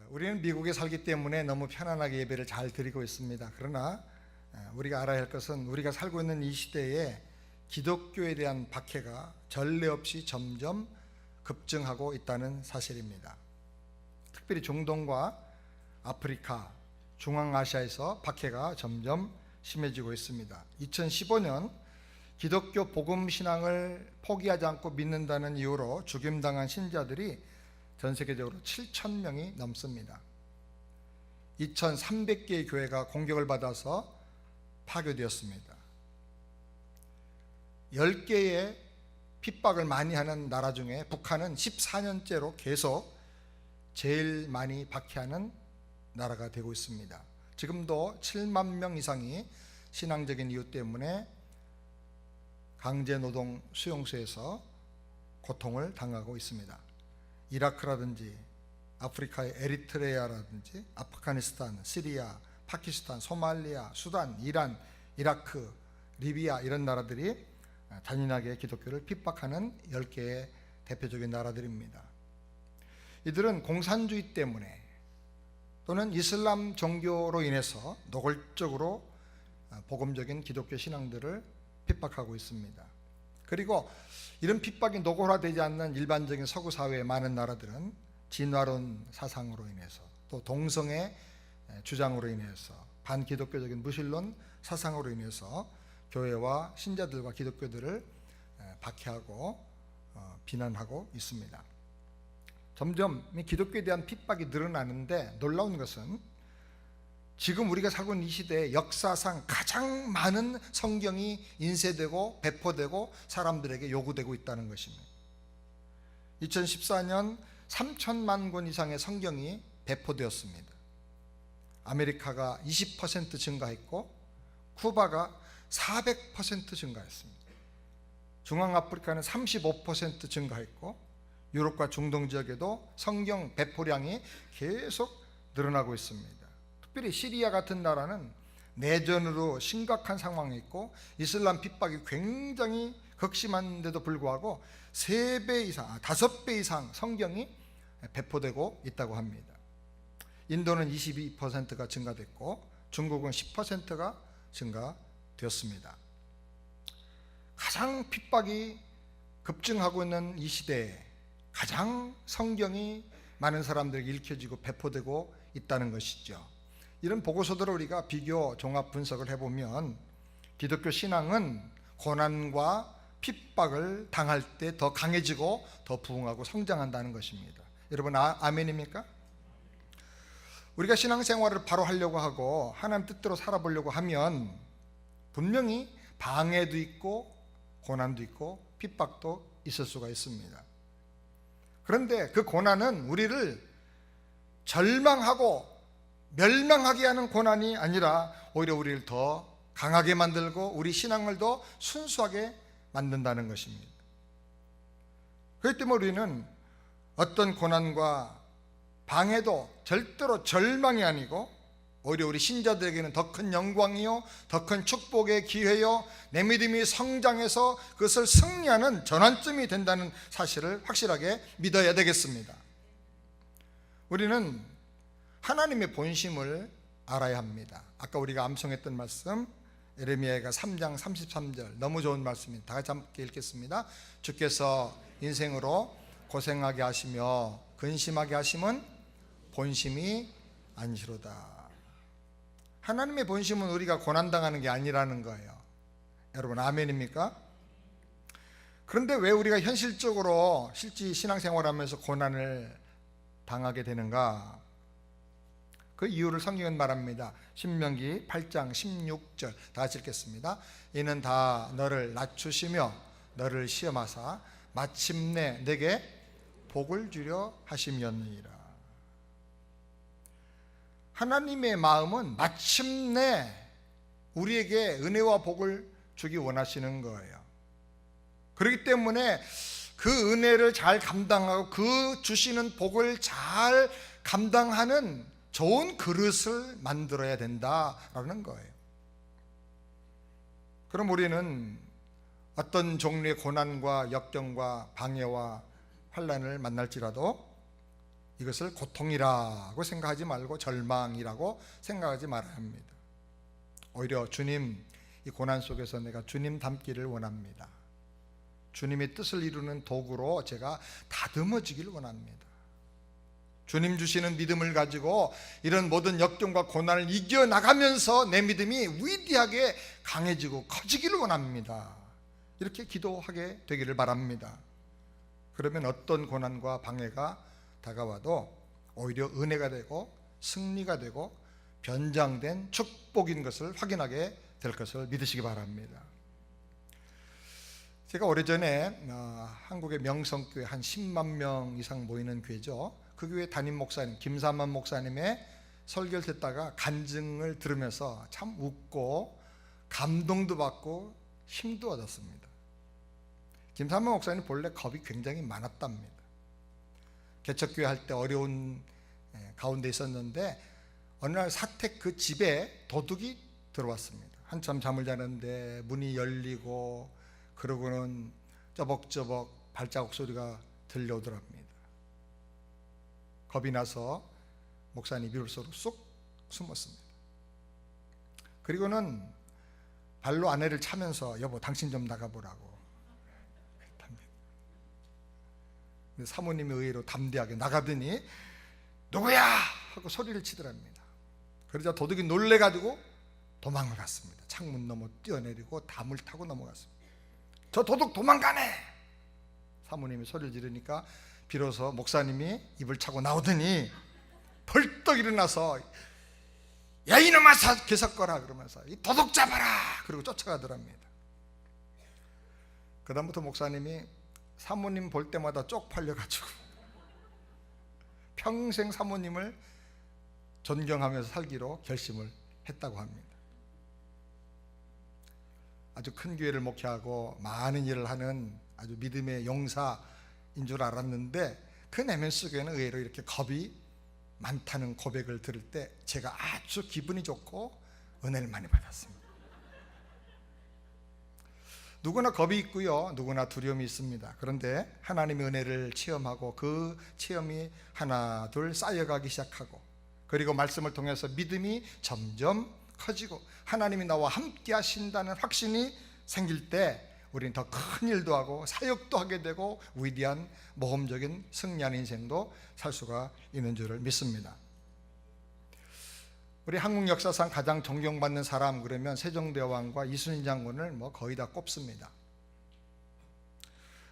우리는 미국에 살기 때문에 너무 편안하게 예배를 잘 드리고 있습니다. 그러나 우리가 알아야 할 것은 우리가 살고 있는 이 시대에 기독교에 대한 박해가 전례 없이 점점 급증하고 있다는 사실입니다. 특별히 중동과 아프리카, 중앙아시아에서 박해가 점점 심해지고 있습니다. 2015년 기독교 복음 신앙을 포기하지 않고 믿는다는 이유로 죽임당한 신자들이 전 세계적으로 7,000명이 넘습니다. 2,300개의 교회가 공격을 받아서 파괴되었습니다. 10개의 핍박을 많이 하는 나라 중에 북한은 14년째로 계속 제일 많이 박해하는 나라가 되고 있습니다. 지금도 7만 명 이상이 신앙적인 이유 때문에 강제노동 수용소에서 고통을 당하고 있습니다. 이라크라든지 아프리카의 에리트레아라든지 아프가니스탄, 시리아, 파키스탄, 소말리아, 수단, 이란, 이라크, 리비아 이런 나라들이 잔인하게 기독교를 핍박하는 10개의 대표적인 나라들입니다. 이들은 공산주의 때문에 또는 이슬람 종교로 인해서 노골적으로 복음적인 기독교 신앙들을 핍박하고 있습니다. 그리고 이런 핍박이 노골화되지 않는 일반적인 서구 사회의 많은 나라들은 진화론 사상으로 인해서 또 동성애 주장으로 인해서 반기독교적인 무신론 사상으로 인해서 교회와 신자들과 기독교들을 박해하고 비난하고 있습니다. 점점 기독교에 대한 핍박이 늘어나는데 놀라운 것은 지금 우리가 살고 있는 이 시대에 역사상 가장 많은 성경이 인쇄되고 배포되고 사람들에게 요구되고 있다는 것입니다. 2014년 3천만 권 이상의 성경이 배포되었습니다. 아메리카가 20% 증가했고 쿠바가 400% 증가했습니다. 중앙아프리카는 35% 증가했고 유럽과 중동 지역에도 성경 배포량이 계속 늘어나고 있습니다. 특별히 시리아 같은 나라는 내전으로 심각한 상황에 있고 이슬람 핍박이 굉장히 극심한데도 불구하고 3배 이상, 5배 이상 성경이 배포되고 있다고 합니다. 인도는 22%가 증가됐고 중국은 10%가 증가되었습니다. 가장 핍박이 급증하고 있는 이 시대에 가장 성경이 많은 사람들에게 읽혀지고 배포되고 있다는 것이죠. 이런 보고서들을 우리가 비교 종합 분석을 해보면 기독교 신앙은 고난과 핍박을 당할 때 더 강해지고 더 부흥하고 성장한다는 것입니다. 여러분 아멘입니까? 우리가 신앙생활을 바로 하려고 하고 하나님 뜻대로 살아보려고 하면 분명히 방해도 있고 고난도 있고 핍박도 있을 수가 있습니다. 그런데 그 고난은 우리를 절망하고 멸망하게 하는 고난이 아니라 오히려 우리를 더 강하게 만들고 우리 신앙을 더 순수하게 만든다는 것입니다. 그렇기 때문에 우리는 어떤 고난과 방해도 절대로 절망이 아니고 오히려 우리 신자들에게는 더 큰 영광이요 더 큰 축복의 기회요 내 믿음이 성장해서 그것을 승리하는 전환점이 된다는 사실을 확실하게 믿어야 되겠습니다. 우리는 하나님의 본심을 알아야 합니다. 아까 우리가 암송했던 말씀 예레미야가 3장 33절 너무 좋은 말씀입니다. 다 같이 함께 읽겠습니다. 주께서 인생으로 고생하게 하시며 근심하게 하심은 본심이 아니시로다. 하나님의 본심은 우리가 고난당하는 게 아니라는 거예요. 여러분 아멘입니까? 그런데 왜 우리가 현실적으로 실제 신앙생활하면서 고난을 당하게 되는가? 그 이유를 성경은 말합니다. 신명기 8장 16절 다 같이 읽겠습니다. 이는 다 너를 낮추시며 너를 시험하사 마침내 내게 복을 주려 하심이었느니라. 하나님의 마음은 마침내 우리에게 은혜와 복을 주기 원하시는 거예요. 그렇기 때문에 그 은혜를 잘 감당하고 그 주시는 복을 잘 감당하는 좋은 그릇을 만들어야 된다라는 거예요. 그럼 우리는 어떤 종류의 고난과 역경과 방해와 환난을 만날지라도 이것을 고통이라고 생각하지 말고 절망이라고 생각하지 말아야 합니다. 오히려 주님, 이 고난 속에서 내가 주님 닮기를 원합니다. 주님의 뜻을 이루는 도구로 제가 다듬어지기를 원합니다. 주님 주시는 믿음을 가지고 이런 모든 역경과 고난을 이겨나가면서 내 믿음이 위대하게 강해지고 커지기를 원합니다. 이렇게 기도하게 되기를 바랍니다. 그러면 어떤 고난과 방해가 다가와도 오히려 은혜가 되고 승리가 되고 변장된 축복인 것을 확인하게 될 것을 믿으시기 바랍니다. 제가 오래전에 한국의 명성교회 한 10만 명 이상 모이는 교회죠. 그 교회 담임 목사님 김삼만 목사님의 설교를 듣다가 간증을 들으면서 참 웃고 감동도 받고 힘도 얻었습니다. 김삼만 목사님 본래 겁이 굉장히 많았답니다. 개척교회 할 때 어려운 가운데 있었는데 어느 날 사택 그 집에 도둑이 들어왔습니다. 한참 잠을 자는데 문이 열리고 그러고는 쩌벅쩌벅 발자국 소리가 들려오더랍니다. 겁이 나서 목사님 이불 속으로 쑥 숨었습니다. 그리고는 발로 아내를 차면서 여보 당신 좀 나가보라고 했답니다. 사모님의 의외로 담대하게 나가더니 누구야 하고 소리를 치더랍니다. 그러자 도둑이 놀래가지고 도망을 갔습니다. 창문 너머 뛰어내리고 담을 타고 넘어갔습니다. 저 도둑 도망가네. 사모님이 소리를 지르니까 비로소 목사님이 입을 차고 나오더니 벌떡 일어나서 야 이놈아 개석거라 그러면서 이 도둑 잡아라 그리고 쫓아가더랍니다. 그 다음부터 목사님이 사모님 볼 때마다 쪽팔려가지고 평생 사모님을 존경하면서 살기로 결심을 했다고 합니다. 아주 큰 교회를 목회하고 많은 일을 하는 아주 믿음의 용사인 줄 알았는데 그 내면 속에는 의외로 이렇게 겁이 많다는 고백을 들을 때 제가 아주 기분이 좋고 은혜를 많이 받았습니다. 누구나 겁이 있고요, 누구나 두려움이 있습니다. 그런데 하나님의 은혜를 체험하고 그 체험이 하나 둘 쌓여가기 시작하고 그리고 말씀을 통해서 믿음이 점점 커지고 하나님이 나와 함께 하신다는 확신이 생길 때 우리는 더 큰 일도 하고 사역도 하게 되고 위대한 모험적인 승리하는 인생도 살 수가 있는 줄을 믿습니다. 우리 한국 역사상 가장 존경받는 사람 그러면 세종대왕과 이순신 장군을 거의 다 꼽습니다.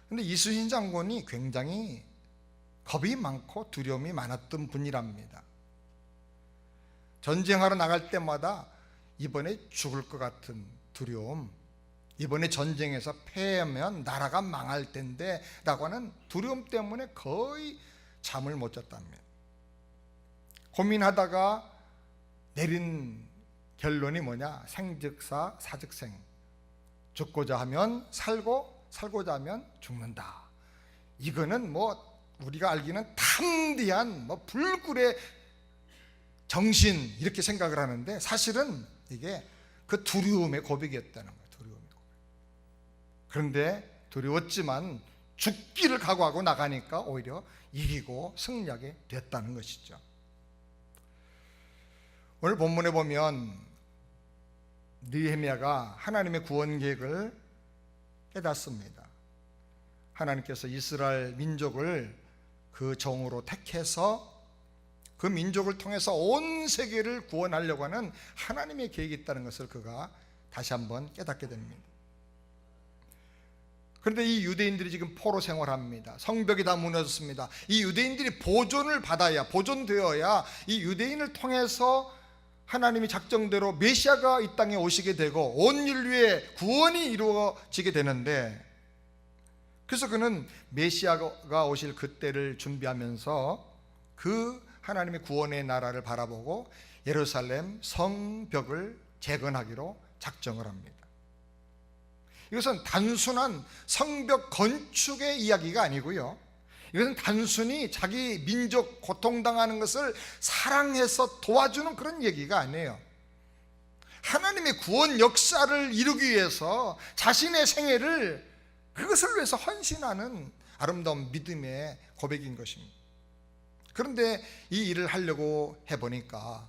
그런데 이순신 장군이 굉장히 겁이 많고 두려움이 많았던 분이랍니다. 전쟁하러 나갈 때마다 이번에 죽을 것 같은 두려움, 이번에 전쟁에서 패하면 나라가 망할 텐데 라고 하는 두려움 때문에 거의 잠을 못 잤답니다. 고민하다가 내린 결론이 뭐냐? 생즉사 사즉생. 죽고자 하면 살고 살고자 하면 죽는다. 이거는 우리가 알기는 담대한 불굴의 정신 이렇게 생각을 하는데 사실은 이게 그 두려움의 고백이었다는 거예요. 두려움의 고백. 그런데 두려웠지만 죽기를 각오하고 나가니까 오히려 이기고 승리하게 됐다는 것이죠. 오늘 본문에 보면 느헤미야가 하나님의 구원 계획을 깨닫습니다. 하나님께서 이스라엘 민족을 그 종으로 택해서 그 민족을 통해서 온 세계를 구원하려고 하는 하나님의 계획이 있다는 것을 그가 다시 한번 깨닫게 됩니다. 그런데 이 유대인들이 지금 포로 생활합니다. 성벽이 다 무너졌습니다. 이 유대인들이 보존되어야 이 유대인을 통해서 하나님이 작정대로 메시아가 이 땅에 오시게 되고 온 인류의 구원이 이루어지게 되는데, 그래서 그는 메시아가 오실 그때를 준비하면서 그 하나님의 구원의 나라를 바라보고 예루살렘 성벽을 재건하기로 작정을 합니다. 이것은 단순한 성벽 건축의 이야기가 아니고요, 이것은 단순히 자기 민족 고통당하는 것을 사랑해서 도와주는 그런 얘기가 아니에요. 하나님의 구원 역사를 이루기 위해서 자신의 생애를 그것을 위해서 헌신하는 아름다운 믿음의 고백인 것입니다. 그런데 이 일을 하려고 해보니까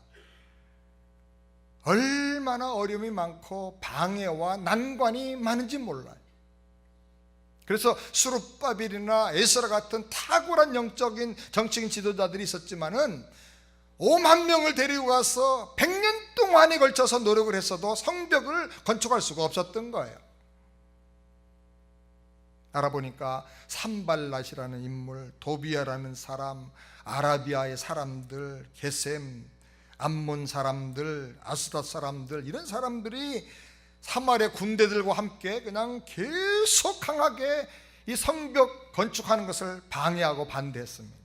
얼마나 어려움이 많고 방해와 난관이 많은지 몰라요. 그래서 수룹바벨이나 에스라 같은 탁월한 영적인 정치인 지도자들이 있었지만은 5만 명을 데리고 가서 100년 동안에 걸쳐서 노력을 했어도 성벽을 건축할 수가 없었던 거예요. 알아보니까 산발랏이라는 인물, 도비아라는 사람, 아라비아의 사람들, 게셈, 암몬 사람들, 아스돗 사람들, 이런 사람들이 사마리아 군대들과 함께 그냥 계속 강하게 이 성벽 건축하는 것을 방해하고 반대했습니다.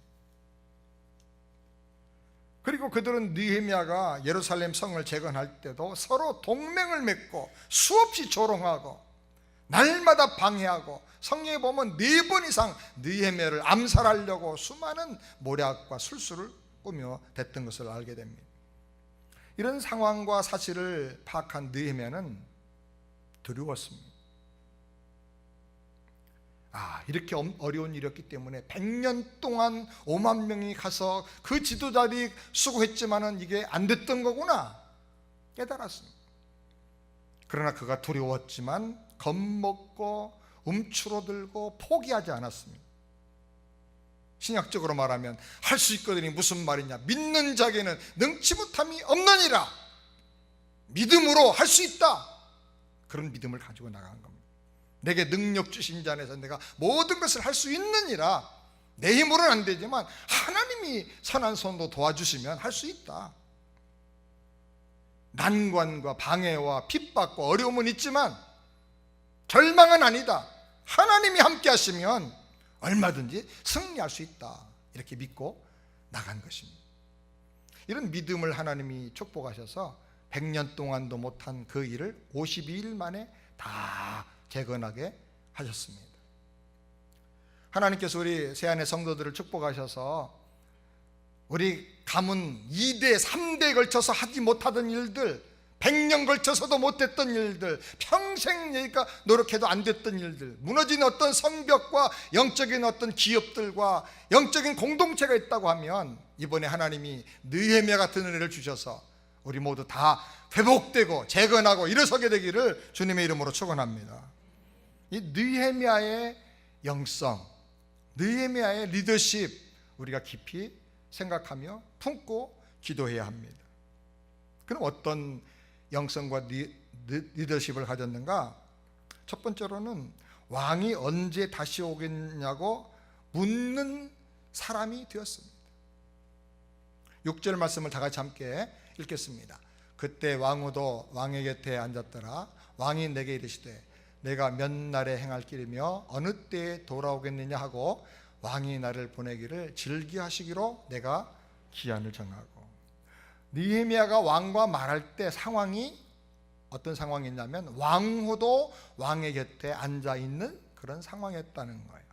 그리고 그들은 느헤미야가 예루살렘 성을 재건할 때도 서로 동맹을 맺고 수없이 조롱하고 날마다 방해하고, 성경에 보면 4번 이상 느헤미야를 암살하려고 수많은 모략과 술수를 꾸며 댔던 것을 알게 됩니다. 이런 상황과 사실을 파악한 느헤미야는 두려웠습니다. 이렇게 어려운 일이었기 때문에 100년 동안 5만 명이 가서 그 지도자들이 수고했지만은 이게 안 됐던 거구나 깨달았습니다. 그러나 그가 두려웠지만 겁먹고 움츠러들고 포기하지 않았습니다. 신약적으로 말하면 할 수 있거든이 무슨 말이냐, 믿는 자에게는 능치 못함이 없느니라. 믿음으로 할 수 있다, 그런 믿음을 가지고 나간 겁니다. 내게 능력 주신 자 안에서 내가 모든 것을 할 수 있느니라. 내 힘으로는 안 되지만 하나님이 선한 손으로 도와주시면 할 수 있다. 난관과 방해와 핍박과 어려움은 있지만 절망은 아니다. 하나님이 함께 하시면 얼마든지 승리할 수 있다. 이렇게 믿고 나간 것입니다. 이런 믿음을 하나님이 축복하셔서 100년 동안도 못한 그 일을 52일 만에 다 재건하게 하셨습니다. 하나님께서 우리 세안의 성도들을 축복하셔서 우리 가문 2대 3대에 걸쳐서 하지 못하던 일들, 100년 걸쳐서도 못했던 일들, 평생 그러니까 노력해도 안 됐던 일들, 무너진 어떤 성벽과 영적인 어떤 기업들과 영적인 공동체가 있다고 하면 이번에 하나님이 느헤미야 같은 은혜를 주셔서 우리 모두 다 회복되고 재건하고 일어서게 되기를 주님의 이름으로 축원합니다. 이 느헤미야의 영성, 느헤미야의 리더십, 우리가 깊이 생각하며 품고 기도해야 합니다. 그럼 어떤 영성과 리더십을 가졌는가? 첫 번째로는 왕이 언제 다시 오겠냐고 묻는 사람이 되었습니다. 6절 말씀을 다 같이 함께 읽겠습니다. 그때 왕후도 왕의 곁에 앉았더라. 왕이 내게 이르시되 내가 몇 날에 행할 길이며 어느 때에 돌아오겠느냐 하고 왕이 나를 보내기를 즐기하시기로 내가 기한을 정하고. 느헤미야가 왕과 말할 때 상황이 어떤 상황이냐면 왕후도 왕의 곁에 앉아 있는 그런 상황이었다는 거예요.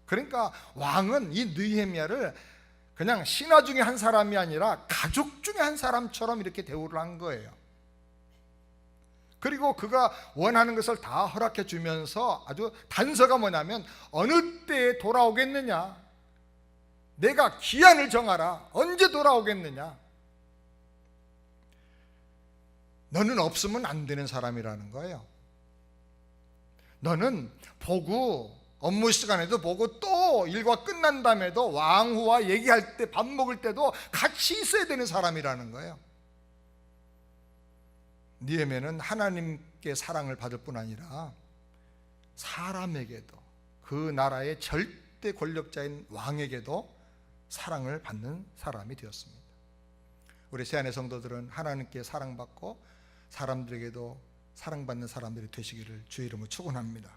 그러니까 왕은 이 느헤미야를 그냥 신하 중에 한 사람이 아니라 가족 중에 한 사람처럼 이렇게 대우를 한 거예요. 그리고 그가 원하는 것을 다 허락해 주면서 아주 단서가 뭐냐면 어느 때에 돌아오겠느냐, 내가 기한을 정하라, 언제 돌아오겠느냐, 너는 없으면 안 되는 사람이라는 거예요. 너는 보고 업무 시간에도 보고 또 일과 끝난 다음에도 왕후와 얘기할 때 밥 먹을 때도 같이 있어야 되는 사람이라는 거예요. 느헤미야는 하나님께 사랑을 받을 뿐 아니라 사람에게도, 그 나라의 절대 권력자인 왕에게도 사랑을 받는 사람이 되었습니다. 우리 세안의 성도들은 하나님께 사랑받고 사람들에게도 사랑받는 사람들이 되시기를 주의 이름으로 축원합니다.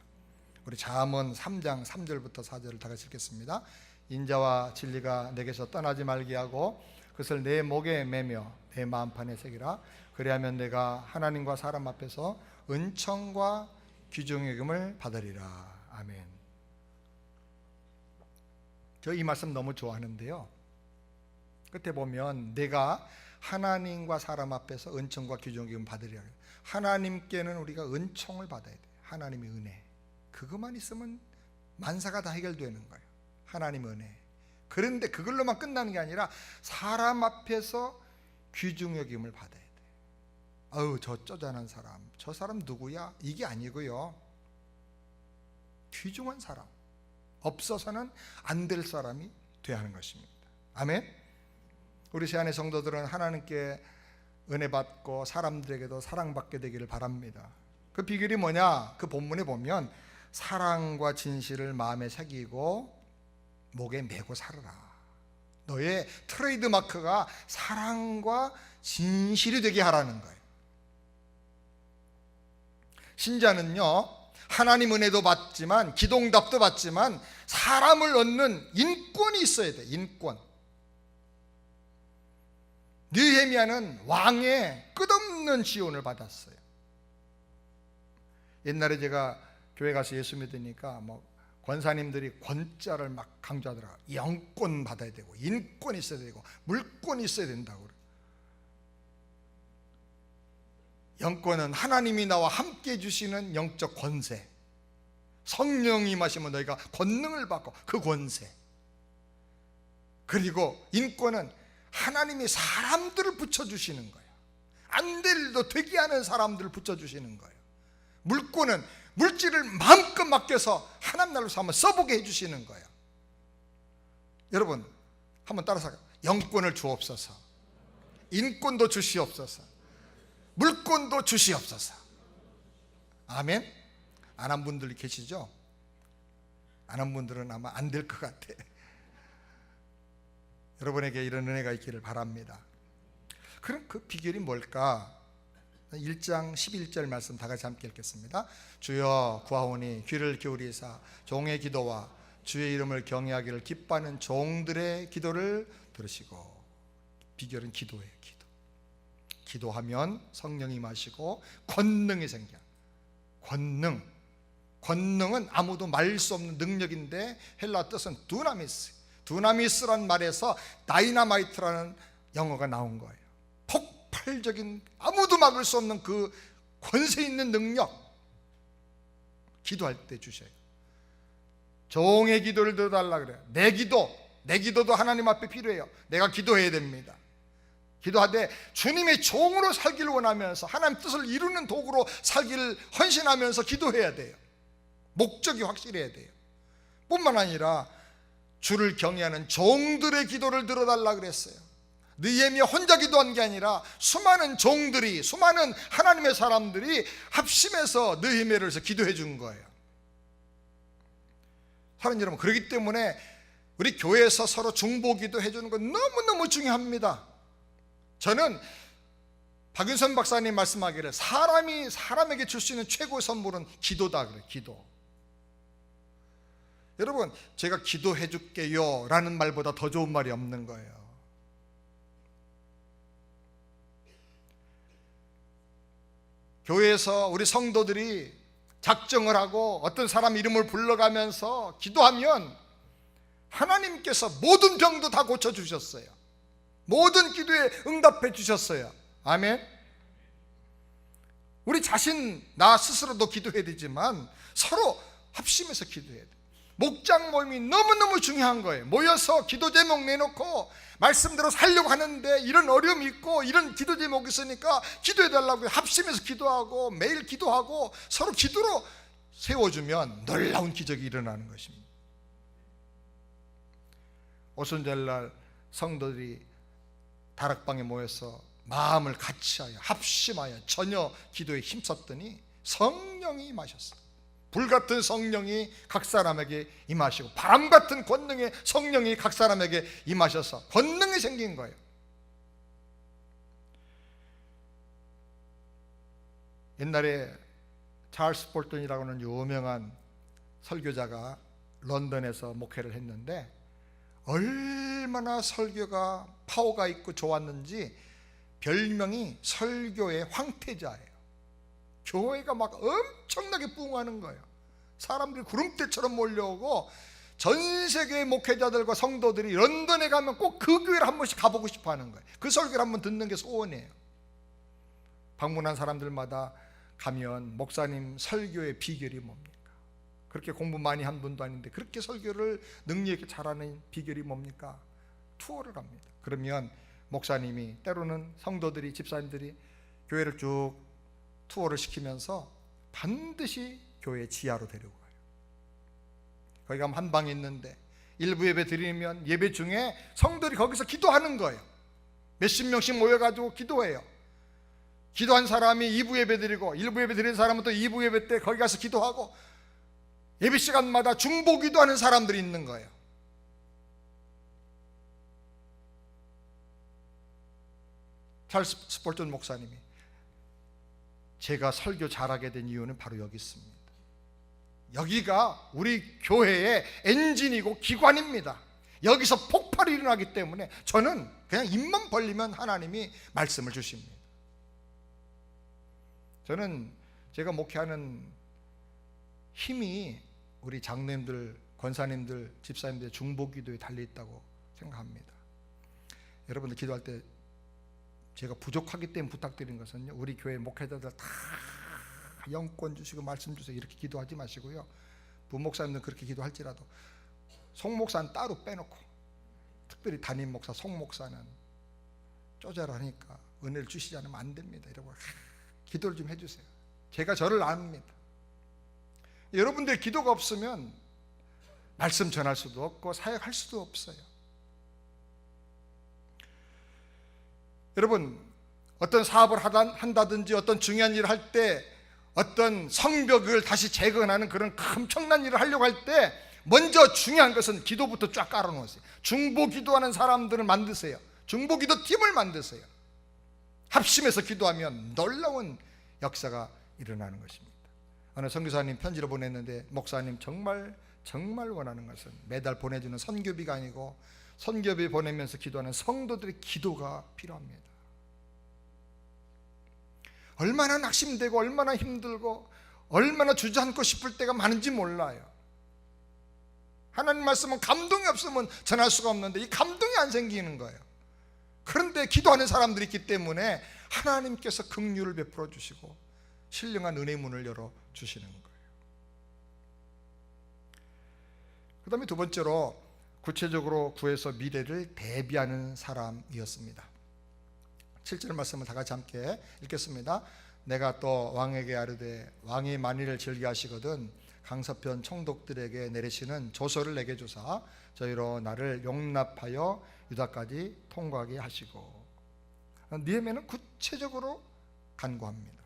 우리 잠언 3장 3절부터 4절을 다 같이 읽겠습니다. 인자와 진리가 내게서 떠나지 말게 하고 그것을 내 목에 매며 내 마음판에 새기라. 그리하면 내가 하나님과 사람 앞에서 은총과 귀중여김을 받으리라. 아멘. 저 이 말씀 너무 좋아하는데요, 끝에 보면 내가 하나님과 사람 앞에서 은총과 귀중여김을 받으리라. 하나님께는 우리가 은총을 받아야 돼요. 하나님의 은혜, 그것만 있으면 만사가 다 해결되는 거예요. 하나님의 은혜, 그런데 그걸로만 끝나는 게 아니라 사람 앞에서 귀중 여김을 받아야 돼. 어우, 저 쪼잔한 사람, 저 사람 누구야? 이게 아니고요, 귀중한 사람, 없어서는 안 될 사람이 돼야 하는 것입니다. 아멘. 우리 세안의 성도들은 하나님께 은혜 받고 사람들에게도 사랑받게 되기를 바랍니다. 그 비결이 뭐냐? 그 본문에 보면 사랑과 진실을 마음에 새기고 목에 메고 살아라. 너의 트레이드 마크가 사랑과 진실이 되게 하라는 거예요. 신자는요, 하나님 은혜도 받지만 기도응답도 받지만 사람을 얻는 인권이 있어야 돼. 인권. 느헤미야는 왕의 끝없는 지원을 받았어요. 옛날에 제가 교회 가서 예수 믿으니까 권사님들이 권자를 막 강조하더라고요. 영권 받아야 되고 인권이 있어야 되고 물권이 있어야 된다고. 영권은 하나님이 나와 함께 주시는 영적 권세, 성령이 임하시면 너희가 권능을 받고 그 권세. 그리고 인권은 하나님이 사람들을 붙여주시는 거예요. 안 될 일도 되게 하는 사람들을 붙여주시는 거예요. 물권은 물질을 마음껏 맡겨서 하나님 나라로 한번 써보게 해주시는 거예요. 여러분 한번 따라서 영권을 주옵소서, 인권도 주시옵소서, 물권도 주시옵소서. 아멘. 안 한 분들이 계시죠? 안 한 분들은 아마 안 될 것 같아. 여러분에게 이런 은혜가 있기를 바랍니다. 그럼 그 비결이 뭘까? 1장 11절 말씀 다 같이 함께 읽겠습니다. 주여 구하오니 귀를 기울이사 종의 기도와 주의 이름을 경외하기를 기뻐하는 종들의 기도를 들으시고. 비결은 기도예요. 기도하면 성령이 임하시고 권능이 생겨. 권능은 아무도 말 수 없는 능력인데 헬라 뜻은 두나미스란 말에서 다이나마이트라는 영어가 나온 거예요. 폭발적인, 아무도 막을 수 없는 그 권세 있는 능력. 기도할 때 주셔요. 종의 기도를 들어달라 그래요. 내 기도도 하나님 앞에 필요해요. 내가 기도해야 됩니다. 기도하되 주님의 종으로 살기를 원하면서 하나님 뜻을 이루는 도구로 살기를 헌신하면서 기도해야 돼요. 목적이 확실해야 돼요. 뿐만 아니라 주를 경외하는 종들의 기도를 들어달라 그랬어요. 느헤미야 혼자 기도한 게 아니라 수많은 종들이, 수많은 하나님의 사람들이 합심해서 느헤미야를 위해서 기도해 준 거예요. 사랑하는 여러분, 그렇기 때문에 우리 교회에서 서로 중보기도 해주는 건 너무너무 중요합니다. 저는 박윤선 박사님 말씀하기를 사람이 사람에게 줄 수 있는 최고의 선물은 기도다 그래요. 기도. 여러분, 제가 기도해 줄게요 라는 말보다 더 좋은 말이 없는 거예요. 교회에서 우리 성도들이 작정을 하고 어떤 사람 이름을 불러가면서 기도하면 하나님께서 모든 병도 다 고쳐주셨어요. 모든 기도에 응답해 주셨어요. 아멘. 우리 자신, 나 스스로도 기도해야 되지만 서로 합심해서 기도해야 돼요. 목장 모임이 너무너무 중요한 거예요. 모여서 기도 제목 내놓고 말씀대로 살려고 하는데 이런 어려움이 있고 이런 기도 제목이 있으니까 기도해달라고 합심해서 기도하고 매일 기도하고 서로 기도로 세워주면 놀라운 기적이 일어나는 것입니다. 오순절날 성도들이 다락방에 모여서 마음을 같이하여 합심하여 전혀 기도에 힘썼더니 성령이 임하셨어요. 불같은 성령이 각 사람에게 임하시고 바람같은 권능의 성령이 각 사람에게 임하셔서 권능이 생긴 거예요. 옛날에 찰스 볼턴이라고 하는 유명한 설교자가 런던에서 목회를 했는데 얼마나 설교가 파워가 있고 좋았는지 별명이 설교의 황태자예요. 교회가 막 엄청나게 부흥하는 거예요. 사람들이 구름대처럼 몰려오고 전 세계의 목회자들과 성도들이 런던에 가면 꼭 그 교회를 한 번씩 가보고 싶어 하는 거예요. 그 설교를 한번 듣는 게 소원이에요. 방문한 사람들마다 가면 목사님 설교의 비결이 뭡니까? 그렇게 공부 많이 한 분도 아닌데 그렇게 설교를 능력 있게 잘하는 비결이 뭡니까? 투어를 합니다. 그러면 목사님이, 때로는 성도들이, 집사님들이 교회를 쭉 투어를 시키면서 반드시 교회 지하로 데려가요. 거기 가면 한 방이 있는데 일부 예배 드리면 예배 중에 성도들이 거기서 기도하는 거예요. 몇십 명씩 모여가지고 기도해요. 기도한 사람이 2부 예배 드리고 1부 예배 드리는 사람은 또 2부 예배 때 거기 가서 기도하고 예배 시간마다 중보 기도하는 사람들이 있는 거예요. 찰스 스폴전 목사님이, 제가 설교 잘하게 된 이유는 바로 여기 있습니다. 여기가 우리 교회의 엔진이고 기관입니다. 여기서 폭발이 일어나기 때문에 저는 그냥 입만 벌리면 하나님이 말씀을 주십니다. 저는 제가 목회하는 힘이 우리 장로님들, 권사님들, 집사님들의 중보기도에 달려있다고 생각합니다. 여러분들 기도할 때 제가 부족하기 때문에 부탁드린 것은요, 우리 교회 목회자들 다 영권 주시고 말씀 주세요 이렇게 기도하지 마시고요, 부목사님들 그렇게 기도할지라도 송목사는 따로 빼놓고, 특별히 담임 목사 송목사는 쪼잘하니까 은혜를 주시지 않으면 안 됩니다 이러고 기도를 좀 해주세요. 제가 저를 압니다. 여러분들 기도가 없으면 말씀 전할 수도 없고 사역할 수도 없어요. 여러분, 어떤 사업을 한다든지 어떤 중요한 일을 할 때, 어떤 성벽을 다시 재건하는 그런 엄청난 일을 하려고 할 때 먼저 중요한 것은 기도부터 쫙 깔아놓으세요. 중보 기도하는 사람들을 만드세요. 중보 기도 팀을 만드세요. 합심해서 기도하면 놀라운 역사가 일어나는 것입니다. 어느 선교사님 편지를 보냈는데, 목사님 정말 원하는 것은 매달 보내주는 선교비가 아니고 선교비 보내면서 기도하는 성도들의 기도가 필요합니다. 얼마나 낙심되고 얼마나 힘들고 얼마나 주저앉고 싶을 때가 많은지 몰라요. 하나님 말씀은 감동이 없으면 전할 수가 없는데 이 감동이 안 생기는 거예요. 그런데 기도하는 사람들이 있기 때문에 하나님께서 긍휼을 베풀어 주시고 신령한 은혜의 문을 열어 주시는 거예요. 그 다음에 두 번째로 구체적으로 구해서 미래를 대비하는 사람이었습니다. 7절 말씀을 다 같이 함께 읽겠습니다. 내가 또 왕에게 아뢰되 왕이 만일을 즐겨하시거든 강서편 총독들에게 내리시는 조서를 내게 주사 저희로 나를 용납하여 유다까지 통과하게 하시고. 느헤미야는 구체적으로 간구합니다.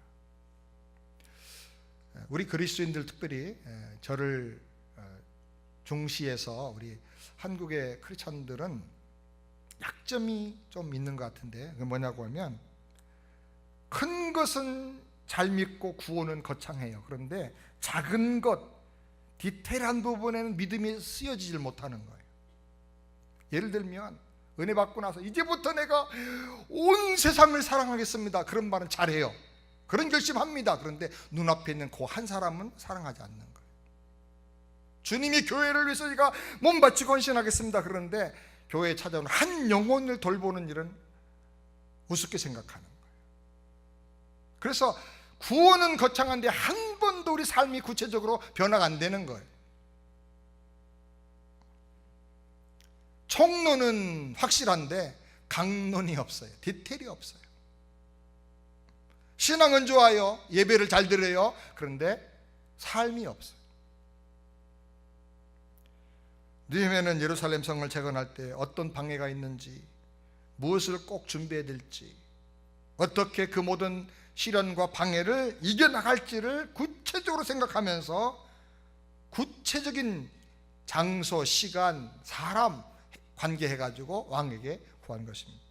우리 그리스도인들, 특별히 저를 중시해서 우리 한국의 크리스찬들은 약점이 좀 있는 것 같은데, 그게 뭐냐고 하면 큰 것은 잘 믿고 구원은 거창해요. 그런데 작은 것, 디테일한 부분에는 믿음이 쓰여지질 못하는 거예요. 예를 들면 은혜 받고 나서 이제부터 내가 온 세상을 사랑하겠습니다, 그런 말은 잘해요. 그런 결심합니다. 그런데 눈앞에 있는 그 한 사람은 사랑하지 않는 거예요. 주님이 교회를 위해서 제가 몸 바치고 헌신하겠습니다, 그런데 교회에 찾아온 한 영혼을 돌보는 일은 우습게 생각하는 거예요. 그래서 구원은 거창한데 한 번도 우리 삶이 구체적으로 변화가 안 되는 거예요. 총론은 확실한데 강론이 없어요. 디테일이 없어요. 신앙은 좋아요. 예배를 잘 드려요. 그런데 삶이 없어요. 느헤미야는 예루살렘 성을 재건할 때 어떤 방해가 있는지, 무엇을 꼭 준비해야 될지, 어떻게 그 모든 시련과 방해를 이겨나갈지를 구체적으로 생각하면서 구체적인 장소, 시간, 사람 관계해가지고 왕에게 구한 것입니다.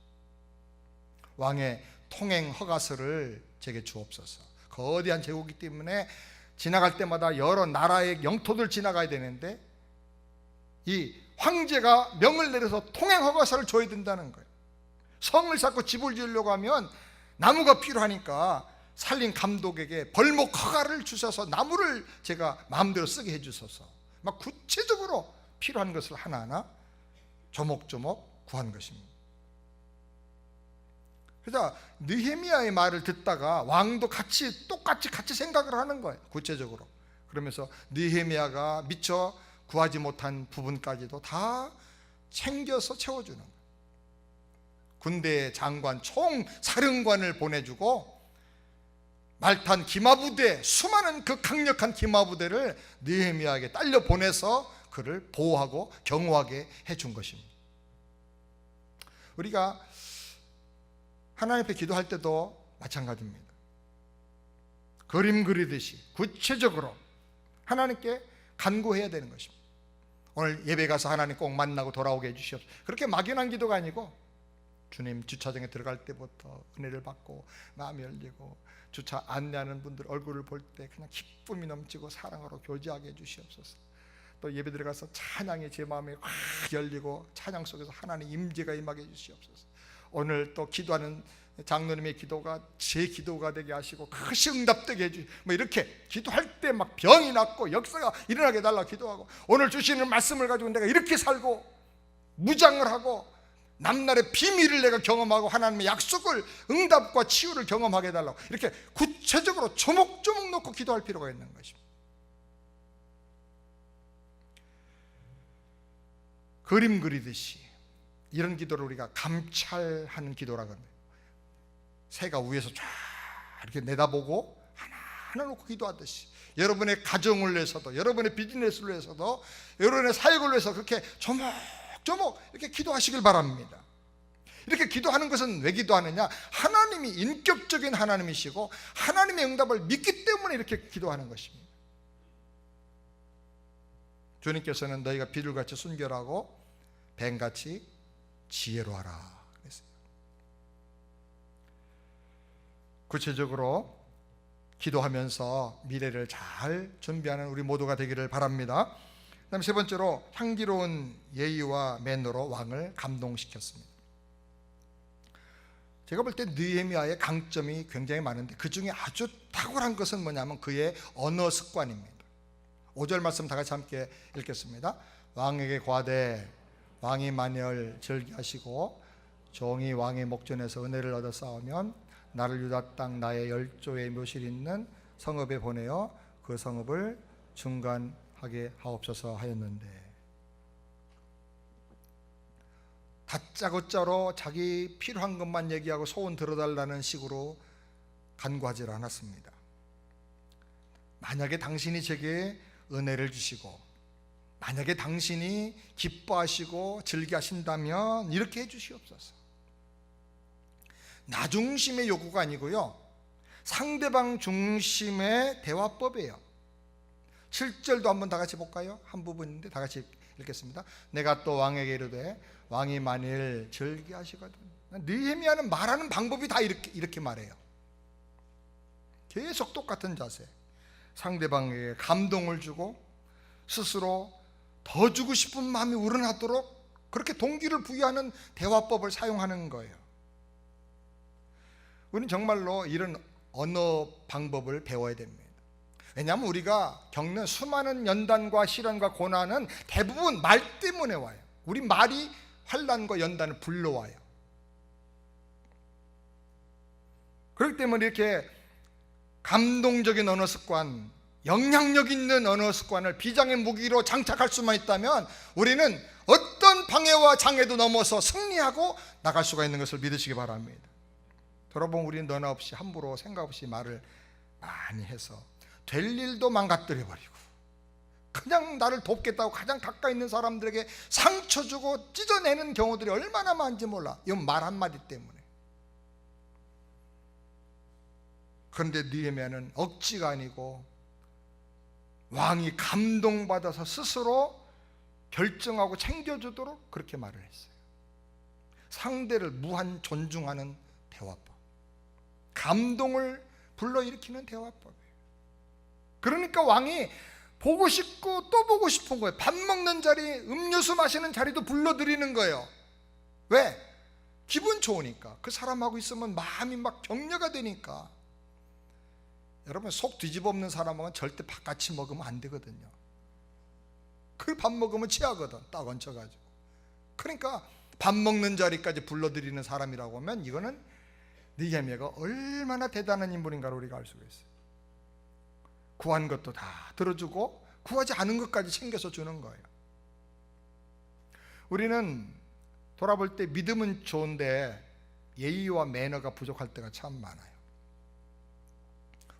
왕의 통행 허가서를 제게 주옵소서. 거대한 제국이기 때문에 지나갈 때마다 여러 나라의 영토들 지나가야 되는데 이 황제가 명을 내려서 통행 허가서를 줘야 된다는 거예요. 성을 쌓고 집을 지으려고 하면 나무가 필요하니까 살림 감독에게 벌목 허가를 주셔서 나무를 제가 마음대로 쓰게 해주셔서 막 구체적으로 필요한 것을 하나하나 조목조목 구한 것입니다. 그래서 느헤미야의 말을 듣다가 왕도 똑같이 생각을 하는 거예요. 구체적으로 그러면서 느헤미야가 미처 구하지 못한 부분까지도 다 챙겨서 채워주는 거예요. 군대 장관, 총사령관을 보내주고 말탄 기마부대, 수많은 그 강력한 기마부대를 느헤미야에게 딸려 보내서 그를 보호하고 경호하게 해준 것입니다. 우리가 하나님 앞에 기도할 때도 마찬가지입니다. 그림 그리듯이 구체적으로 하나님께 간구해야 되는 것입니다. 오늘 예배 가서 하나님 꼭 만나고 돌아오게 해주시옵소서. 그렇게 막연한 기도가 아니고 주님 주차장에 들어갈 때부터 은혜를 받고 마음이 열리고 주차 안내하는 분들 얼굴을 볼 때 그냥 기쁨이 넘치고 사랑으로 교제하게 해주시옵소서. 또 예배 들어가서 찬양이 제 마음에 확 열리고 찬양 속에서 하나님 임재가 임하게 해주시옵소서. 오늘 또 기도하는 장로님의 기도가 제 기도가 되게 하시고 크시 응답되게 해주시고 이렇게 기도할 때 막 병이 낫고 역사가 일어나게 해달라 기도하고 오늘 주시는 말씀을 가지고 내가 이렇게 살고 무장을 하고 남날의 비밀을 내가 경험하고 하나님의 약속을 응답과 치유를 경험하게 해달라고 이렇게 구체적으로 조목조목 놓고 기도할 필요가 있는 것입니다. 그림 그리듯이 이런 기도를 우리가 감찰하는 기도라고 합니다. 새가 위에서 쫙 이렇게 내다보고 하나하나 놓고 기도하듯이 여러분의 가정을 위해서도 여러분의 비즈니스를 위해서도 여러분의 사역을 위해서 그렇게 조목조목 이렇게 기도하시길 바랍니다. 이렇게 기도하는 것은 왜 기도하느냐? 하나님이 인격적인 하나님이시고 하나님의 응답을 믿기 때문에 이렇게 기도하는 것입니다. 주님께서는 너희가 비둘같이 순결하고 뱀같이 지혜로 하라 그랬어요. 구체적으로 기도하면서 미래를 잘 준비하는 우리 모두가 되기를 바랍니다. 그다음 세 번째로 향기로운 예의와 매너로 왕을 감동시켰습니다. 제가 볼 때 느헤미야의 강점이 굉장히 많은데 그 중에 아주 탁월한 것은 뭐냐면 그의 언어 습관입니다. 5절 말씀 다 같이 함께 읽겠습니다. 왕에게 과대 왕이 만일 절기하시고 종이 왕의 목전에서 은혜를 얻어 싸우면 나를 유다 땅 나의 열조의 묘실 있는 성읍에 보내어 그 성읍을 중간하게 하옵소서 하였는데 다짜고짜로 자기 필요한 것만 얘기하고 소원 들어달라는 식으로 간구하지 않았습니다. 만약에 당신이 제게 은혜를 주시고 만약에 당신이 기뻐하시고 즐기하신다면 이렇게 해주시옵소서. 나 중심의 요구가 아니고요 상대방 중심의 대화법이에요. 7절도 한번 다 같이 볼까요? 한 부분인데 다 같이 읽겠습니다. 내가 또 왕에게 이르되 왕이 만일 즐기하시거든. 느헤미야는 말하는 방법이 다 이렇게 말해요. 계속 똑같은 자세. 상대방에게 감동을 주고 스스로 더 주고 싶은 마음이 우러나도록 그렇게 동기를 부여하는 대화법을 사용하는 거예요. 우리는 정말로 이런 언어 방법을 배워야 됩니다. 왜냐하면 우리가 겪는 수많은 연단과 시련과 고난은 대부분 말 때문에 와요. 우리 말이 환난과 연단을 불러와요. 그렇기 때문에 이렇게 감동적인 언어 습관, 영향력 있는 언어 습관을 비장의 무기로 장착할 수만 있다면 우리는 어떤 방해와 장애도 넘어서 승리하고 나갈 수가 있는 것을 믿으시기 바랍니다. 여러분, 우리는 너나 없이 함부로 생각 없이 말을 많이 해서 될 일도 망가뜨려버리고 그냥 나를 돕겠다고 가장 가까이 있는 사람들에게 상처 주고 찢어내는 경우들이 얼마나 많은지 몰라. 이건 말 한마디 때문에. 그런데 느헤미야는 억지가 아니고 왕이 감동받아서 스스로 결정하고 챙겨주도록 그렇게 말을 했어요. 상대를 무한 존중하는 대화법, 감동을 불러일으키는 대화법이에요. 그러니까 왕이 보고 싶고 또 보고 싶은 거예요. 밥 먹는 자리, 음료수 마시는 자리도 불러드리는 거예요. 왜? 기분 좋으니까. 그 사람하고 있으면 마음이 막 격려가 되니까. 여러분, 속 뒤집어 엎는 사람하고는 절대 밥 같이 먹으면 안 되거든요. 그 밥 먹으면 취하거든, 딱 얹혀가지고. 그러니까 밥 먹는 자리까지 불러드리는 사람이라고 하면 이거는 느헤미야가 얼마나 대단한 인물인가를 우리가 알 수가 있어요. 구한 것도 다 들어주고 구하지 않은 것까지 챙겨서 주는 거예요. 우리는 돌아볼 때 믿음은 좋은데 예의와 매너가 부족할 때가 참 많아요.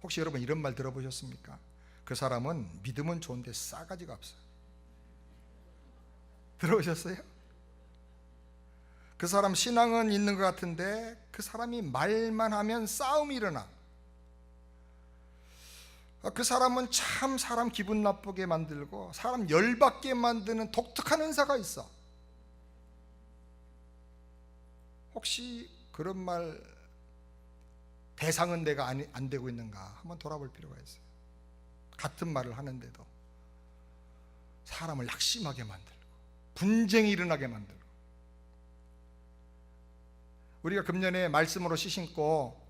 혹시 여러분 이런 말 들어보셨습니까? 그 사람은 믿음은 좋은데 싸가지가 없어요. 들어보셨어요? 그 사람 신앙은 있는 것 같은데 그 사람이 말만 하면 싸움이 일어나. 그 사람은 참 사람 기분 나쁘게 만들고 사람 열받게 만드는 독특한 은사가 있어. 혹시 그런 말 대상은 내가 안 되고 있는가 한번 돌아볼 필요가 있어요. 같은 말을 하는데도 사람을 낙심하게 만들고 분쟁이 일어나게 만들고. 우리가 금년에 말씀으로 씨심고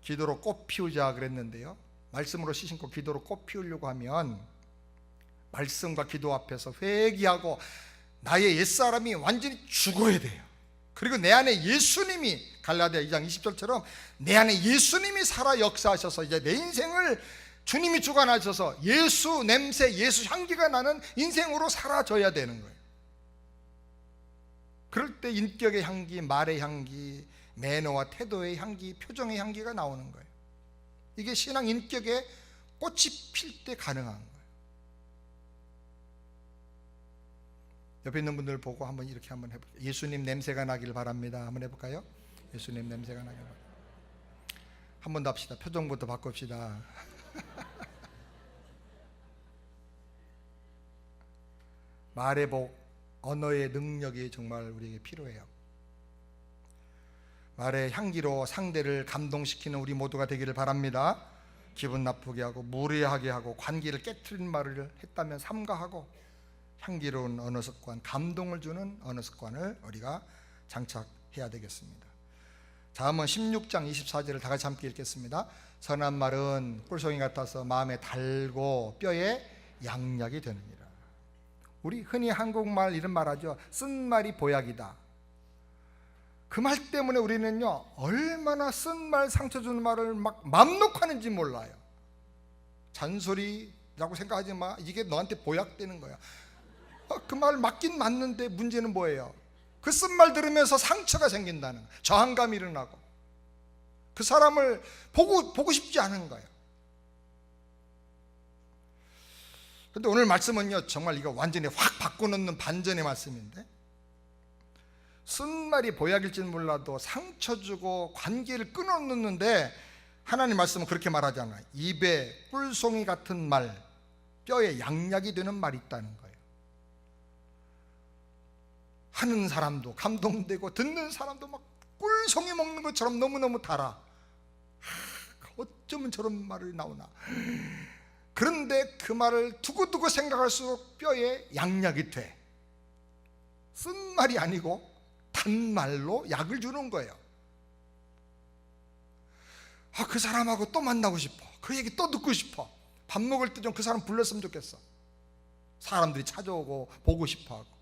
기도로 꽃 피우자 그랬는데요, 말씀으로 씨심고 기도로 꽃 피우려고 하면 말씀과 기도 앞에서 회개하고 나의 옛사람이 완전히 죽어야 돼요. 그리고 내 안에 예수님이, 갈라디아 2장 20절처럼 내 안에 예수님이 살아 역사하셔서 이제 내 인생을 주님이 주관하셔서 예수 냄새, 예수 향기가 나는 인생으로 살아져야 되는 거예요. 그럴 때 인격의 향기, 말의 향기, 매너와 태도의 향기, 표정의 향기가 나오는 거예요. 이게 신앙 인격의 꽃이 필 때 가능한 거예요. 옆에 있는 분들 보고 한번 이렇게 한번 해볼게요. 예수님 냄새가 나길 바랍니다. 한번 해볼까요? 예수님 냄새가 나길 바랍니다. 한 번 더 합시다. 표정부터 바꿉시다. 말의 복, 언어의 능력이 정말 우리에게 필요해요. 말의 향기로 상대를 감동시키는 우리 모두가 되기를 바랍니다. 기분 나쁘게 하고 무례하게 하고 관계를 깨트린 말을 했다면 삼가하고 향기로운 언어 습관, 감동을 주는 언어 습관을 우리가 장착해야 되겠습니다. 다음은 16장 24절을 다 같이 함께 읽겠습니다. 선한 말은 꿀송이 같아서 마음에 달고 뼈에 양약이 되느니라. 우리 흔히 한국말 이런 말 하죠. 쓴 말이 보약이다. 그 말 때문에 우리는요 얼마나 쓴 말, 상처 주는 말을 막 맘 놓고 하는지 몰라요. 잔소리라고 생각하지 마. 이게 너한테 보약되는 거야. 그 말 맞긴 맞는데 문제는 뭐예요? 그 쓴 말 들으면서 상처가 생긴다는 거예요. 저항감이 일어나고 그 사람을 보고 싶지 않은 거예요. 근데 오늘 말씀은요 정말 이거 완전히 확 바꿔놓는 반전의 말씀인데, 쓴 말이 보약일지는 몰라도 상처 주고 관계를 끊어놓는데 하나님 말씀은 그렇게 말하잖아요. 입에 꿀송이 같은 말, 뼈에 양약이 되는 말이 있다는 거예요. 하는 사람도 감동되고 듣는 사람도 막 꿀송이 먹는 것처럼 너무너무 달아. 어쩌면 저런 말이 나오나. 그런데 그 말을 두고두고 생각할수록 뼈에 양약이 돼. 쓴 말이 아니고 단말로 약을 주는 거예요. 그 사람하고 또 만나고 싶어. 그 얘기 또 듣고 싶어. 밥 먹을 때 좀 그 사람 불렀으면 좋겠어. 사람들이 찾아오고 보고 싶어하고.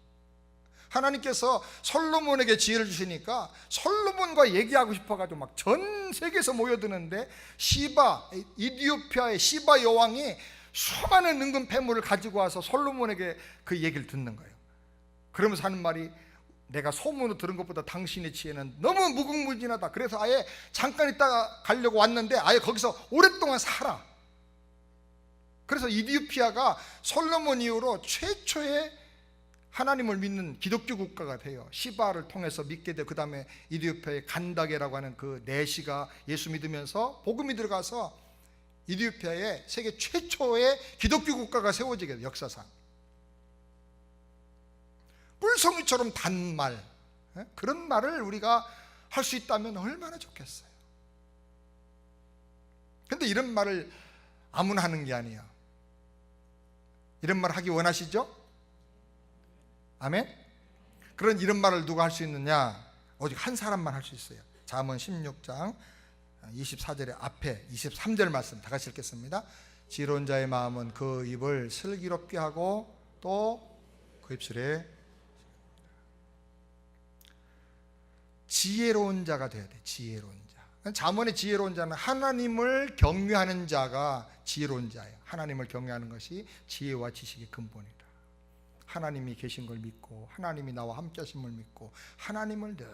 하나님께서 솔로몬에게 지혜를 주시니까 솔로몬과 얘기하고 싶어가지고 막 전 세계에서 모여드는데 이디오피아의 시바 여왕이 수많은 은금 패물을 가지고 와서 솔로몬에게 그 얘기를 듣는 거예요. 그러면서 하는 말이, 내가 소문으로 들은 것보다 당신의 지혜는 너무 무궁무진하다. 그래서 아예 잠깐 있다가 가려고 왔는데 아예 거기서 오랫동안 살아. 그래서 이디오피아가 솔로몬 이후로 최초의 하나님을 믿는 기독교 국가가 돼요. 시바를 통해서 믿게 되고, 그 다음에 이디오피아의 간다게라고 하는 그 내시가 예수 믿으면서 복음이 들어가서 이디오피아의 세계 최초의 기독교 국가가 세워지게 돼요. 역사상 꿀송이처럼 단말, 그런 말을 우리가 할 수 있다면 얼마나 좋겠어요. 근데 이런 말을 아무나 하는 게 아니야. 이런 말 하기 원하시죠? 아멘? 그런 이런 말을 누가 할 수 있느냐? 오직 한 사람만 할 수 있어요. 잠언 16장 24절의 앞에 23절 말씀 다 같이 읽겠습니다. 지혜로운 자의 마음은 그 입을 슬기롭게 하고 또 그 입술에, 지혜로운 자가 돼야 돼. 지혜로운 자. 잠언의 지혜로운 자는 하나님을 경외하는 자가 지혜로운 자예요. 하나님을 경외하는 것이 지혜와 지식의 근본이다. 하나님이 계신 걸 믿고 하나님이 나와 함께 하심을 믿고 하나님을 늘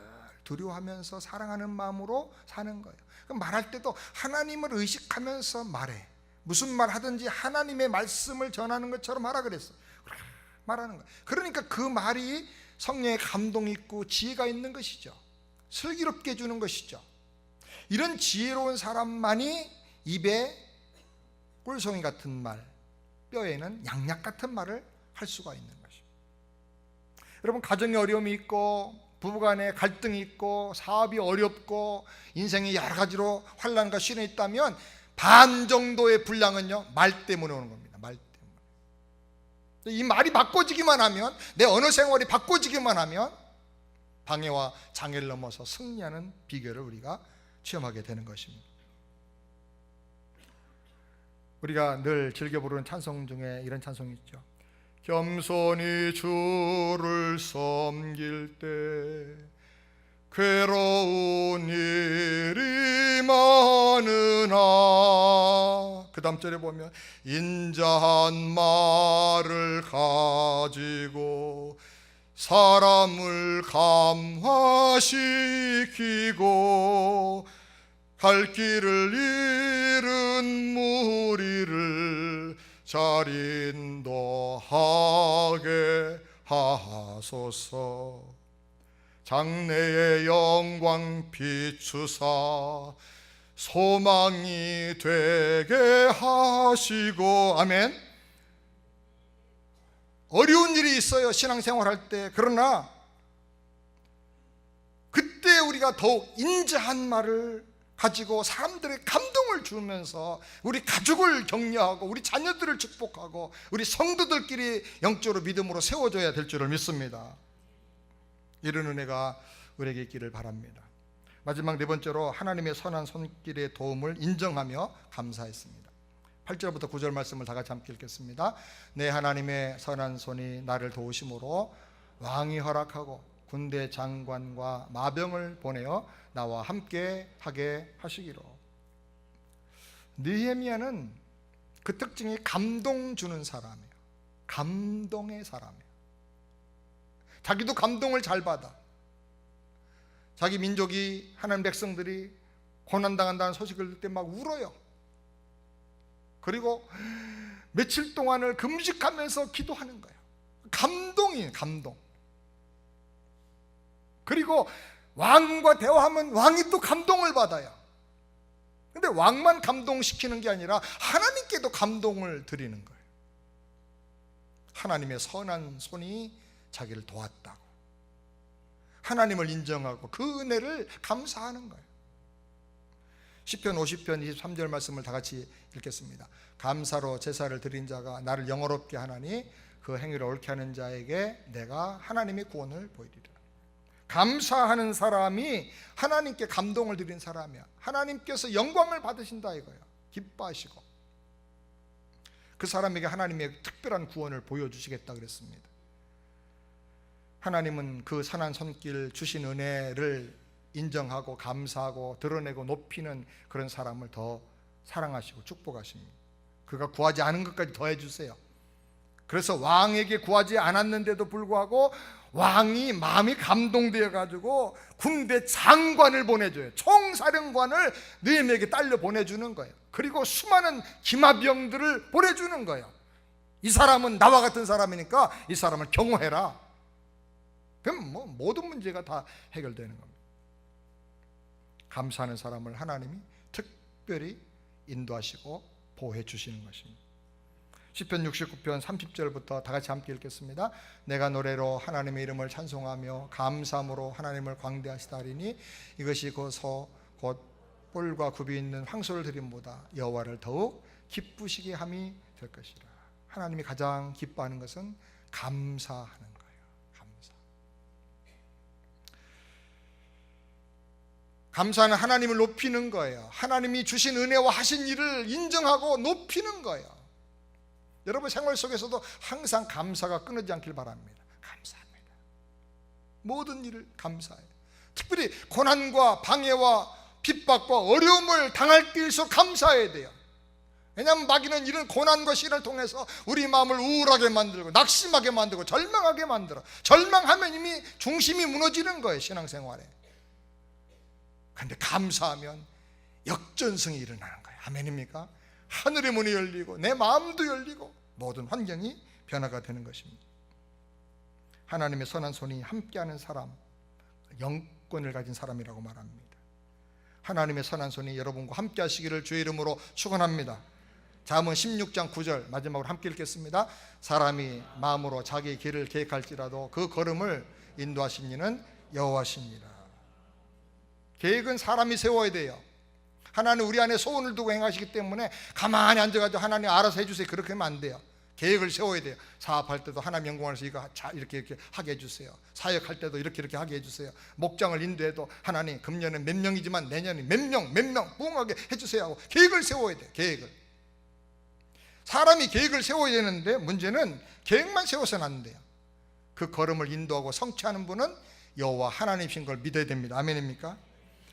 두려워하면서 사랑하는 마음으로 사는 거예요. 그럼 말할 때도 하나님을 의식하면서 말해. 무슨 말 하든지 하나님의 말씀을 전하는 것처럼 하라 그랬어. 말하는 거예요. 그러니까 그 말이 성령의 감동이 있고 지혜가 있는 것이죠. 슬기롭게 해주는 것이죠. 이런 지혜로운 사람만이 입에 꿀송이 같은 말, 뼈에는 양약 같은 말을 할 수가 있는 것입니다. 여러분, 가정에 어려움이 있고 부부간에 갈등이 있고 사업이 어렵고 인생이 여러 가지로 환난과 시련이 있다면 반 정도의 분량은요, 말 때문에 오는 겁니다. 말 때문에. 이 말이 바꿔지기만 하면, 내 언어 생활이 바꿔지기만 하면 방해와 장애를 넘어서 승리하는 비결을 우리가 체험하게 되는 것입니다. 우리가 늘 즐겨 부르는 찬송 중에 이런 찬송이 있죠. 겸손히 주를 섬길 때 괴로운 일이 많으나, 그 다음 절에 보면 인자한 말을 가지고 사람을 감화시키고 갈 길을 잃은 무리를 잘 인도하게 하소서. 장래의 영광 비추사 소망이 되게 하시고. 아멘. 어려운 일이 있어요, 신앙생활할 때. 그러나 그때 우리가 더욱 인자한 말을 가지고 사람들의 감동을 주면서 우리 가족을 격려하고 우리 자녀들을 축복하고 우리 성도들끼리 영적으로 믿음으로 세워줘야 될 줄을 믿습니다. 이런 은혜가 우리에게 있기를 바랍니다. 마지막 네 번째로 하나님의 선한 손길의 도움을 인정하며 감사했습니다. 8절부터 9절 말씀을 다 같이 함께 읽겠습니다. 내 하나님의 선한 손이 나를 도우심으로 왕이 허락하고 군대 장관과 마병을 보내어 나와 함께 하게 하시기로. 느헤미야는 그 특징이 감동 주는 사람이에요. 감동의 사람이에요. 자기도 감동을 잘 받아. 자기 민족이, 하나님 백성들이 고난당한다는 소식을 들을 때 막 울어요. 그리고 며칠 동안을 금식하면서 기도하는 거예요. 감동이에요, 감동. 그리고 왕과 대화하면 왕이 또 감동을 받아요. 근데 왕만 감동시키는 게 아니라 하나님께도 감동을 드리는 거예요. 하나님의 선한 손이 자기를 도왔다고, 하나님을 인정하고 그 은혜를 감사하는 거예요. 시편 50편 23절 말씀을 다 같이 읽겠습니다. 감사로 제사를 드린 자가 나를 영화롭게 하나니 그 행위를 옳게 하는 자에게 내가 하나님의 구원을 보이리라. 감사하는 사람이 하나님께 감동을 드린 사람이야. 하나님께서 영광을 받으신다 이거야. 기뻐하시고 그 사람에게 하나님의 특별한 구원을 보여주시겠다 그랬습니다. 하나님은 그 선한 손길 주신 은혜를 인정하고 감사하고 드러내고 높이는 그런 사람을 더 사랑하시고 축복하십니다. 그가 구하지 않은 것까지 더해 주세요. 그래서 왕에게 구하지 않았는데도 불구하고 왕이 마음이 감동되어 가지고 군대 장관을 보내줘요. 총사령관을 느헤미야에게 딸려 보내주는 거예요. 그리고 수많은 기마병들을 보내주는 거예요. 이 사람은 나와 같은 사람이니까 이 사람을 경호해라. 그럼 뭐 모든 문제가 다 해결되는 겁니다. 감사하는 사람을 하나님이 특별히 인도하시고 보호해 주시는 것입니다. 시편 69편 30절부터 다 같이 함께 읽겠습니다. 내가 노래로 하나님의 이름을 찬송하며 감사함으로 하나님을 광대하시다리니 이것이 곧 뿔과 굽이 있는 황소를 드림보다 여호와를 더욱 기쁘시게 함이 될 것이라. 하나님이 가장 기뻐하는 것은 감사하는 거예요. 감사. 감사는 하나님을 높이는 거예요. 하나님이 주신 은혜와 하신 일을 인정하고 높이는 거예요. 여러분 생활 속에서도 항상 감사가 끊어지지 않길 바랍니다. 감사합니다. 모든 일을 감사해요. 특별히 고난과 방해와 핍박과 어려움을 당할 때일수록 감사해야 돼요. 왜냐하면 마귀는 이런 고난과 시련을 통해서 우리 마음을 우울하게 만들고 낙심하게 만들고 절망하게 만들어. 절망하면 이미 중심이 무너지는 거예요, 신앙생활에. 그런데 감사하면 역전성이 일어나는 거예요. 아멘입니까? 하늘의 문이 열리고 내 마음도 열리고 모든 환경이 변화가 되는 것입니다. 하나님의 선한 손이 함께하는 사람, 영권을 가진 사람이라고 말합니다. 하나님의 선한 손이 여러분과 함께 하시기를 주의 이름으로 축원합니다. 잠언 16장 9절 마지막으로 함께 읽겠습니다. 사람이 마음으로 자기의 길을 계획할지라도 그 걸음을 인도하신 이는 여호와시니라. 계획은 사람이 세워야 돼요. 하나님 우리 안에 소원을 두고 행하시기 때문에 가만히 앉아가지고 하나님 알아서 해주세요 그렇게 하면 안 돼요. 계획을 세워야 돼요. 사업할 때도 하나님 영광을 위해서 이거 이렇게 하게 해주세요. 사역할 때도 이렇게 하게 해주세요. 목장을 인도해도 하나님 금년은 몇 명이지만 내년에 몇 명 부흥하게 해주세요 하고 계획을 세워야 돼요. 계획을. 사람이 계획을 세워야 되는데 문제는 계획만 세워서는 안 돼요. 그 걸음을 인도하고 성취하는 분은 여호와 하나님이신 걸 믿어야 됩니다. 아멘입니까?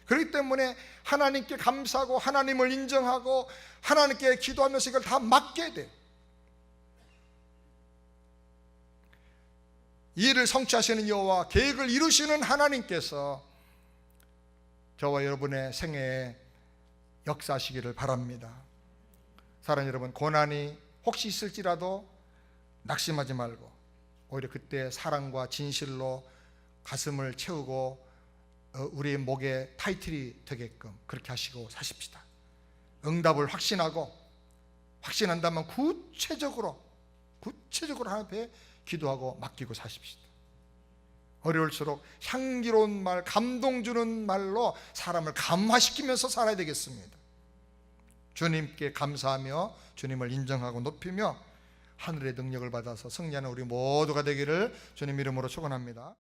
그렇기 때문에 하나님께 감사하고 하나님을 인정하고 하나님께 기도하면서 이걸 다 맡겨야 돼요. 이 일을 성취하시는 여호와, 계획을 이루시는 하나님께서 저와 여러분의 생애에 역사하시기를 바랍니다. 사랑하는 여러분, 고난이 혹시 있을지라도 낙심하지 말고 오히려 그때 사랑과 진실로 가슴을 채우고 우리의 목에 타이틀이 되게끔 그렇게 하시고 사십시다. 응답을 확신한다면 구체적으로 하나님 앞에 기도하고 맡기고 사십시다. 어려울수록 향기로운 말, 감동 주는 말로 사람을 감화시키면서 살아야 되겠습니다. 주님께 감사하며 주님을 인정하고 높이며 하늘의 능력을 받아서 승리하는 우리 모두가 되기를 주님 이름으로 축원합니다.